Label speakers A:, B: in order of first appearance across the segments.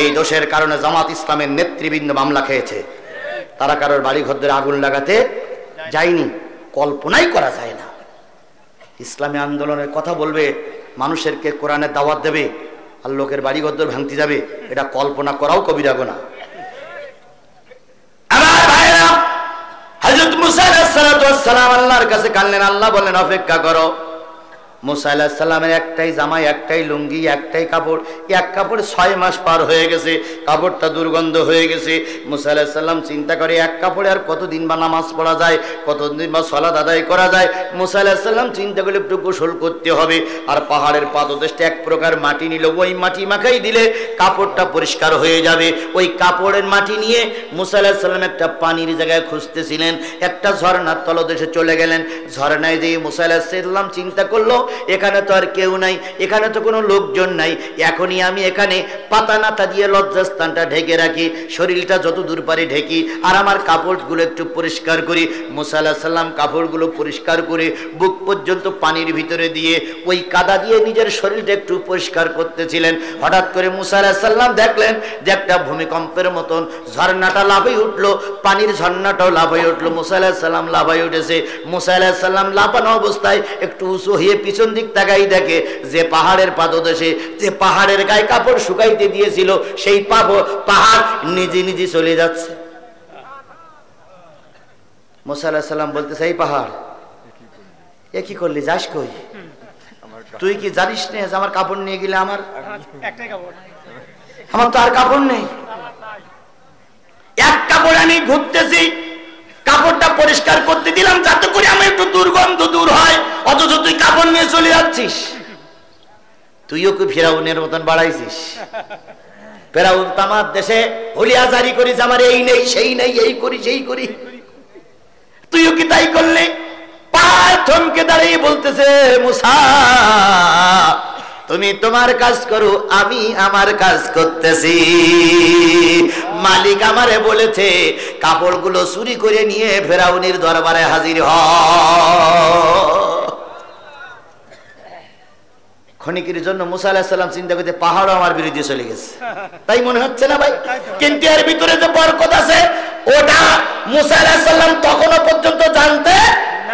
A: এই দোষের কারণে জামাত ইসলামের নেতৃবৃন্দ মামলা খেয়েছে। তারা কারোর বাড়ি ঘর ধরে আগুন লাগাতে যায়নি, কল্পনাই করা যায় না। ইসলামী আন্দোলনের কথা বলবে, মানুষেরকে কোরআনের দাওয়াত দেবে, আর লোকের বাড়ি ঘর ধরে ভাঙতে যাবে, এটা কল্পনা করাও কবিরা গুনাহ। আমার ভাইরা, হযরত মুসা আলাইহিস সালাতু ওয়াস সালাম আল্লাহর কাছে কাঁদলেন। আল্লাহ বলেন অপেক্ষা করো। মুসা আলাইহিস সালামের একটাই জামাই, একটাই লুঙ্গি, একটাই কাপড়, এক কাপড় 6 মাস পার হয়ে গেছে, কাপড়টা দুর্গন্ধ হয়ে গেছে। মুসা আলাইহিস সালাম চিন্তা করে এক কাপড়ে আর কতদিন বা নামাজ পড়া যায়, কতদিন বা সালাত আদায় করা যায়। মুসা আলাইহিস সালাম চিন্তা করলে একটু গোসল করতে হবে, আর পাহাড়ের পাদদেশে এক প্রকার মাটি নিল, ওই মাটি মাখাই দিলে কাপড়টা পরিষ্কার হয়ে যাবে। ওই কাপড়ের মাটি নিয়ে মুসা আলাইহিস সালাম একটা পানির জায়গায় খুঁজতেছিলেন, একটা ঝর্ণার তলদেশে চলে গেলেন। ঝর্ণায় যেয়ে মুসা আলাইহিস সালাম চিন্তা করলো, এখানে তো আর কেউ নাই, এখানে তো কোনো লোকজন নাই, এখনই আমি এখানে পাতা নাতা দিয়ে লজ্জাস্থানটা ঢেকে রাখি, শরীরটা যত দূর পারে ঢেকি, আর আমার কাপড়গুলো একটু পরিষ্কার করি। মুসা আলাইহিস সালাম কাপড়গুলো পরিষ্কার করে বুক পর্যন্ত পানির ভিতরে দিয়ে ওই কাদা দিয়ে নিজের শরীরটা একটু পরিষ্কার করতেছিলেন। হঠাৎ করে মুসা আলাইহিস সালাম দেখলেন যে একটা ভূমিকম্পের মতন ঝর্ণাটা লাফিয়ে উঠলো, পানির ঝর্ণাটাও লাফিয়ে উঠলো। মুসা আলাইহিস সালাম লাফিয়ে উঠেছে। মুসা আলাইহিস সালাম লাফানো অবস্থায় একটু উঁচু হয়ে পিছন দিক তাকাই দেখে যে পাহাড়ের পাদদেশে, যে পাহাড়ের গায়ে কাপড় শুকাইতে দিয়েছিল, সেই পাহাড় নিজে নিজে চলে যাচ্ছে। মুসা আলাইহিস সালাম বলতেছে, এই পাহাড় এ কি করলি, যাস কই? তুই কি জানিস না যে আমার কাপড় নিয়ে গেলে আমার তো আর কাপড় নেই, এক কাপড় আমি ঘুরতেছি, কাপড়টা পরিষ্কার করতে দিলাম যাতে করে আমার একটু দুর্গন্ধ দূর হয়, অথচ তুই কাপড় নিয়ে চলে যাচ্ছিস। তুইও কি ফেরাউনের মতন বাড়াইছিস? ফেরাউন তামার দেশে হুলিয়া জারি করিস, আমার এই নেই সেই নেই, এই করি সেই করি, তুইও কি তাই করলে? পায়ে থমকে দাঁড়িয়ে বলতেছে, মুসা তুমি তোমার কাজ করো, আমি আমার কাজ করতেছি। মালিক আমারে বলেছে কাপড়গুলো চুরি করে নিয়ে ফেরাউনের দরবারে হাজির হ। ক্ষণিকের জন্য মুসা আলাইহিস সালাম চিন্তা করতে, পাহাড়ও আমার বিরুদ্ধে চলে গেছে, তাই মনে হচ্ছে না ভাই? কিন্তু এর ভিতরে যে বরকত আছে ওটা মুসা আলাইহিস সালাম তখনও পর্যন্ত জানতে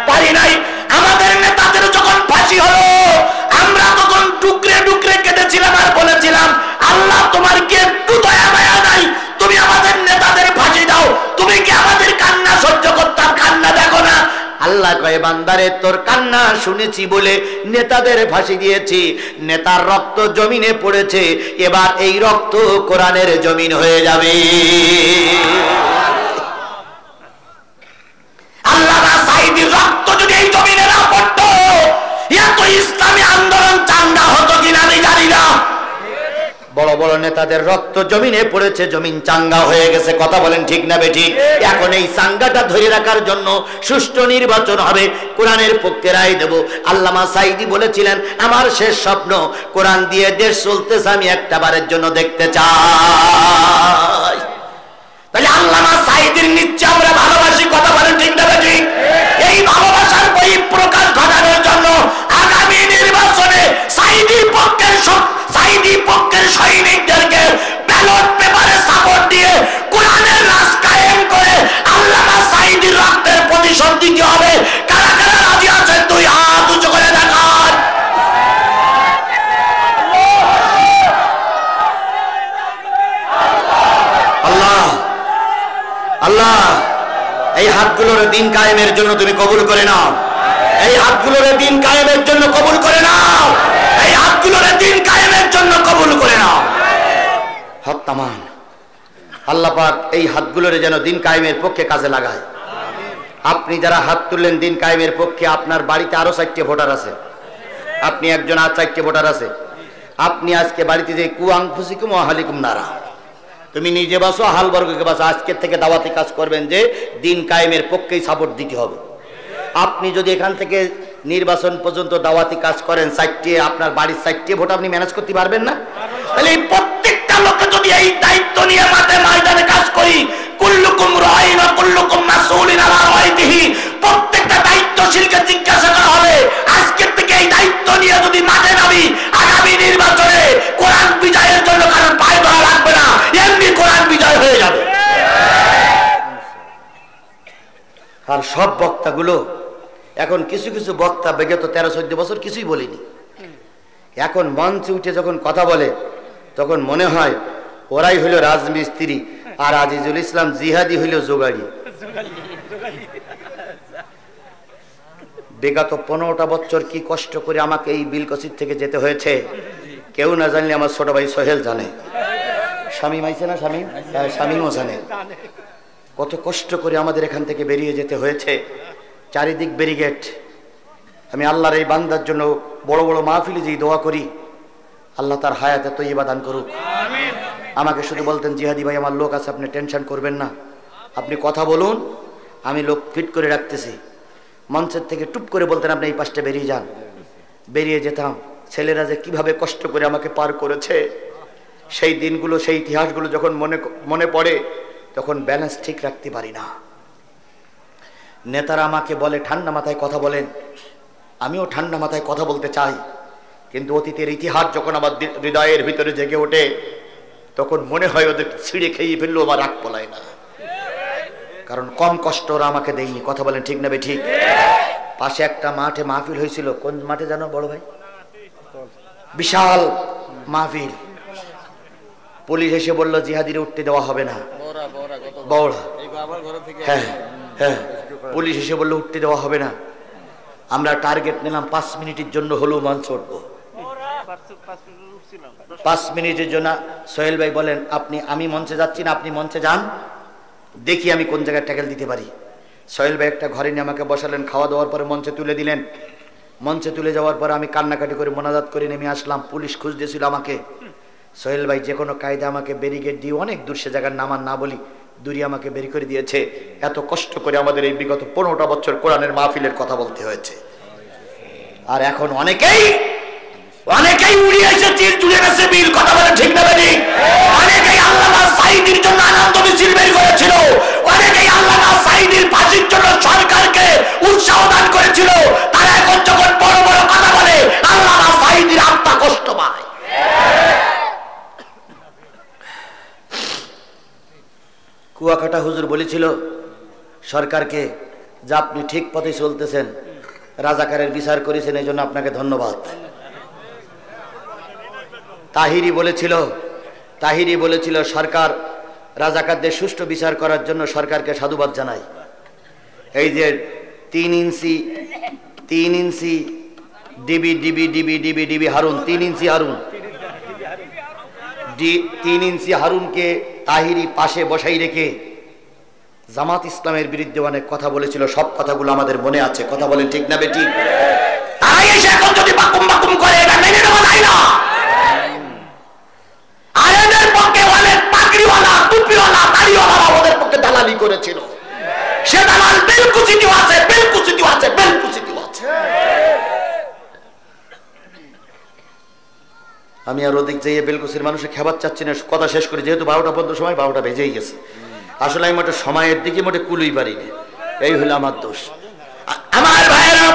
A: পারি নাই। আমাদের নেতাদের যখন ফাঁসি হলো, আমরা তখন টুকরে টুকরে কেটেছিলাম আর বলেছিলাম, আল্লাহ তোমার কি একটু দয়া মায়া নাই? তুমি আমাদের নেতাদের ফাঁসি দাও। তুমি কি আমাদের কান্না সহ্য করতাম? কান্না দেখো না। আল্লাহ কয়, বান্দারে তোর কান্না শুনেছি বলে নেতাদের ফাঁসি দিয়েছি। নেতার রক্ত জমিনে পড়েছে, এবার এই রক্ত কোরআনের জমিন হয়ে যাবে। আল্লাহ সাইদির রক্ত যদি এই জমিনে না পড়তো, এত ইসলামী আন্দোলন চাঙ্গা হতো কিনা আমি জানি না। বড় বড় নেতাদের রক্ত জমিনে পড়েছে, জমিন চাঙ্গা হয়ে গেছে। কথা বলেন ঠিক না বেঠিক? এখন এই চাঙ্গাটা ধরে রাখার জন্য সুষ্ঠু নির্বাচন হবে, কোরআনের পক্ষে রায় দেব। আল্লামা সাইদি বলেছিলেন, আমার শেষ স্বপ্ন কোরআন দিয়ে দেশ চলতেছে, আমি একটা বারের জন্য দেখতে চাই। তাহলে আল্লামা সাইদির নিচ্ছে আমরা ভালোবাসি। কথা বলেন ঠিক না বেঠিক? এই ভালোবাসার বহিঃপ্রকাশ ঘটানোর জন্য আগামী নির্বাচনে সাইদি পক্ষের সৈনিকদেরকে ব্যালট পেপারে সাপোর্ট দিয়ে কোরআনের রাজ কায়েম করে আল্লামা সাইদির রক্তের প্রতিশোধ দিতে হবে। কারা কারা রাজি আছেন? দুই হাত উঁচু করে দেখান। আল্লাহ আল্লাহ এই হাতগুলোর দিন কায়েমের জন্য তুমি কবুল করে নাও। এই হাতগুলোর দিন কায়েমের জন্য কবুল করে নাও। এই হাতগুলোর দিন কায়েমের জন্য কবুল করে নাও। হক তামান আল্লাহ পাক এই হাতগুলোর যেন দিন কায়েমের পক্ষে কাজে লাগায়। আপনি যারা হাত তুললেন দিন কায়েমের পক্ষে, আপনার বাড়িতে আরো 4টে ভোটার আছে, আপনি একজন, আর 4টে ভোটার আছে। আপনি আজকে বাড়িতে যে কুআনফুসিকুম ওয়া আহলিকুম নারা, তুমি নিজে বাসো, আহলবর্গকে বাসো। আজকের থেকে দাওয়াতি কাজ করবেন যে দিন কায়েমের পক্ষেই সাপোর্ট দিতে হবে। আপনি যদি এখান থেকে নির্বাচন পর্যন্ত দাওয়াতি কাজ করেন, 4টে আপনার বাড়ির 4টে ভোট আপনি ম্যানেজ করতে পারবেন না? তাহলে এই প্রত্যেকটা লোকে যদি এই দায়িত্ব নিয়ে মাঠে ময়দানে কাজ করি, কুল্লুকুম রাইন ওয়া কুল্লুকুম মাসউলিন আলা রাইতিহি, প্রত্যেকটা দায়িত্বশীলকে জিজ্ঞাসা করা হবে। আজকের থেকে এই দায়িত্ব নিয়ে যদি মাঠে নামি, আগামী নির্বাচনে কোরআন বিজয়ের জন্য কারণ পায়ে ধরা লাগবে না। সব বক্তাগুলো এখন কিছু কিছু বক্তা বিগত 13-14 বছর কিছুই বলিনি, এখন মঞ্চে উঠে যখন কথা বলে তখন মনে হয় ওরাই হইল রাজমিস্ত্রি আর আজিজুল ইসলাম জিহাদি হইল জোগাড়ি। বিগত 15টা বছর কি কষ্ট করে আমাকে এই বিলকসির থেকে যেতে হয়েছে কেউ না জানলে আমার ছোট ভাই সোহেল জানে, শামীম আইছে না, শামীমও জানে কত কষ্ট করে আমাদের এখান থেকে বেরিয়ে যেতে হয়েছে। চারিদিক ব্যারিকেড। আমি আল্লাহর এই বান্দার জন্য বড় বড় মাহফিলে যেই দোয়া করি আল্লাহ তার হায়াতে তৈয়বা দান করুক। আমাকে শুধু বলতেন জিহাদি ভাই আমার লোক আছে, আপনি টেনশন করবেন না, আপনি কথা বলুন, আমি লোক ফিট করে রাখতেছি। মঞ্চের থেকে টুপ করে বলতেন আপনি এই পাশটা বেরিয়ে যান, বেরিয়ে যেতাম। ছেলেরা যে কিভাবে কষ্ট করে আমাকে পার করেছে সেই দিনগুলো, সেই ইতিহাসগুলো যখন মনে পড়ে তখন ব্যালেন্স ঠিক রাখতে পারি না। নেতারা আমাকে বলে ঠান্ডা মাথায় কথা বলেন, আমিও ঠান্ডা মাথায় কথা বলতে চাই, কিন্তু অতীতের ইতিহাস যখন আমার হৃদয়ের ভিতরে জেগে ওঠে তখন মনে হয় ওদের ছিঁড়ে খেয়ে ফেললেও আমার রাগ পলায় না, কারণ কম কষ্ট ওরা আমাকে দেয়নি। কথা বলেন ঠিক না বে ঠিক? পাশে একটা মাঠে মাহফিল হয়েছিল, কোন মাঠে জানো বড় ভাই? বিশাল মাহফিল। পুলিশ এসে বলল জিহাদিরে উঠতে দেওয়া হবে না, বড়া। হ্যাঁ হ্যাঁ, পুলিশ এসে বলল উঠতে দেওয়া হবে না। আমরা টার্গেট নিলাম 5 মিনিটের জন্য হলেও মঞ্চ উঠবো। 5 মিনিটের জন্য সোহেল ভাই বলেন আমি মঞ্চে যাচ্ছি না, আপনি মঞ্চে যান, দেখি আমি কোন জায়গায় ট্যাকেল দিতে পারি। সোহেল ভাই একটা ঘরে নিয়ে আমাকে বসালেন, খাওয়া দাওয়ার পরে মঞ্চে তুলে দিলেন। মঞ্চে তুলে যাওয়ার পরে আমি কান্নাকাটি করে মোনাজাত করে নেমে আসলাম। পুলিশ খুঁজতেছিল আমাকে। সোহেল ভাই যে কোনো কায়দা আমাকে ব্যারিকেড দিয়ে অনেক দূর, সে জায়গার নাম আর না বলি, দূরে আমাকে বের করে দিয়েছে। এত কষ্ট করে আমাদের এই বিগত 15টা বছর কোরআনের মাহফিলের কথা বলতে হয়েছে। আর এখন অনেকেই উড়িয়ে এসে চিল চুড়ে গেছে বিল। কথা বলে ঠিক না বেরি? অনেকেই আল্লামা সাঈদীর জন্য আনন্দ মিছিল বের করেছিল, অনেকেই আল্লামা সাঈদীর ফাঁসির জন্য সরকারকে উৎসাহ দান করেছিল। তারা এখন যখন বড় বড় কথা বলে আল্লামা সাঈদীর আত্মা কষ্ট পায়। কুয়াকাটা হুজুর বলেছিল সরকারকে যে আপনি ঠিক পথে চলতেছেন, রাজাকারের বিচার করেছেন, এই জন্য আপনাকে ধন্যবাদ। তাহিরি বলেছিল সরকার রাজাকারদের সুষ্ঠু বিচার করার জন্য সরকারকে সাধুবাদ জানাই। এই যে 3 ইঞ্চি ডিবি হারুন, 3 ইঞ্চি হারুন, 3 ইঞ্চি হারুনকে তাহিরি পাশে বসাই রেখে জামাত ইসলামের বিরুদ্ধে অনেক কথা বলেছিল। সব কথাগুলো আমাদের মনে আছে। কথা বলেন ঠিক না বেটি? তারাই এসে এখন যদি বাকুম করে এটা মেনে নেওয়া যায় না। আর এদের পক্ষে অনেক পাগড়িওয়ালা, টুপিওয়ালা, দাড়িওয়ালা ওদের পক্ষে দালালি করেছিল। সে দালাল বেলকুচিটিও আছে। আমি আর ওদিক যাইয়ে বেলকুচির মানুষের খেবার চাচ্ছি না, কথা শেষ করে, যেহেতু 12টা পর্যন্ত সময়, 12টা বেজেই গেছে। আসলে আমি মোটে সময়ের দিকে মোটে কুলই পারিনি, এই হলো আমার দোষ। আমার ভাইয়েরা,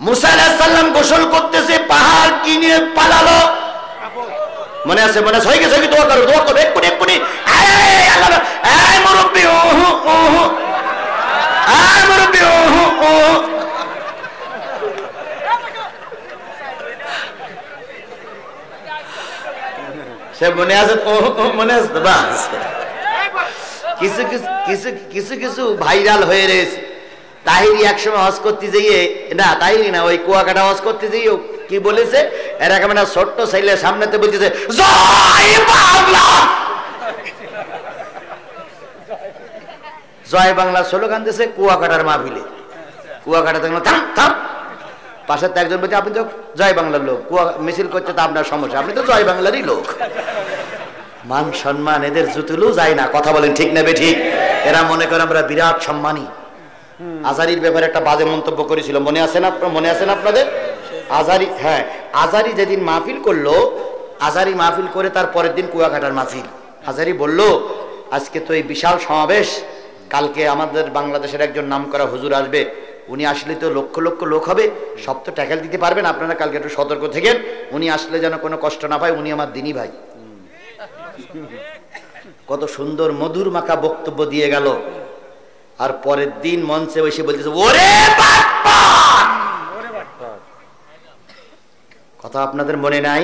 A: মুসা আলাইহিস সালাম গোসল করতেছে, পাহাড় কিনে পালালো। মনে আছে? হয়ে গেছে কি? দোয়া করো এক্ষুনি। মুরব্বী, মুরব্বী, সে মনে আছে? মনে আছে তো? বাস, কিছু ভাইরাল হয়ে রয়েছে। তাহিরি একসময় হজ করতে যাইয়ে, না তাহিরি না, ওই কুয়াকাটা হজ করতে যাইয়ে কি বলেছে, এরকম একটা ছোট্ট ছেলে সামনেতে বলতেছে জয় বাংলা, জয় বাংলা স্লোগান দিয়েছে কুয়াকাটার মাহফিলে। কুয়াকাটা থাকলো থাম, পাশে তো একজন বলছে আপনি তো জয় বাংলার লোক, কুয়া মিছিল করছে তো আপনার সমস্যা, আপনি তো জয় বাংলারই লোক। মান সম্মান এদের জুতুলও যায় না। কথা বলেন ঠিক না বেঠিক? এরা মনে করে আমরা বিরাট সম্মানী। আজারির ব্যাপারে একটা বাজে মন্তব্য করেছিল, মনে আছে না আপনাদের? আজারি, হ্যাঁ, আজারি যেদিন মাহফিল করলো, আজারি মাহফিল করে তার পরের দিন কুয়াকাটার মাহফিল। আজারি বলল আজকে তো এই বিশাল সমাবেশ, কালকে আমাদের বাংলাদেশের একজন নামকরা হুজুর আসবে, উনি আসলে তো লক্ষ লক্ষ লোক হবে, সব তো ট্যাকেল দিতে পারবেন, আপনারা কালকে একটু সতর্ক থাকেন, উনি আসলে যেন কোনো কষ্ট না পায়, উনি আমার দিনী ভাই। কত সুন্দর মধুর মাখা বক্তব্য দিয়ে গেল। আর পরের দিন মঞ্চে বসে বলতেছে ওরে বাটপার। কথা আপনাদের মনে নাই?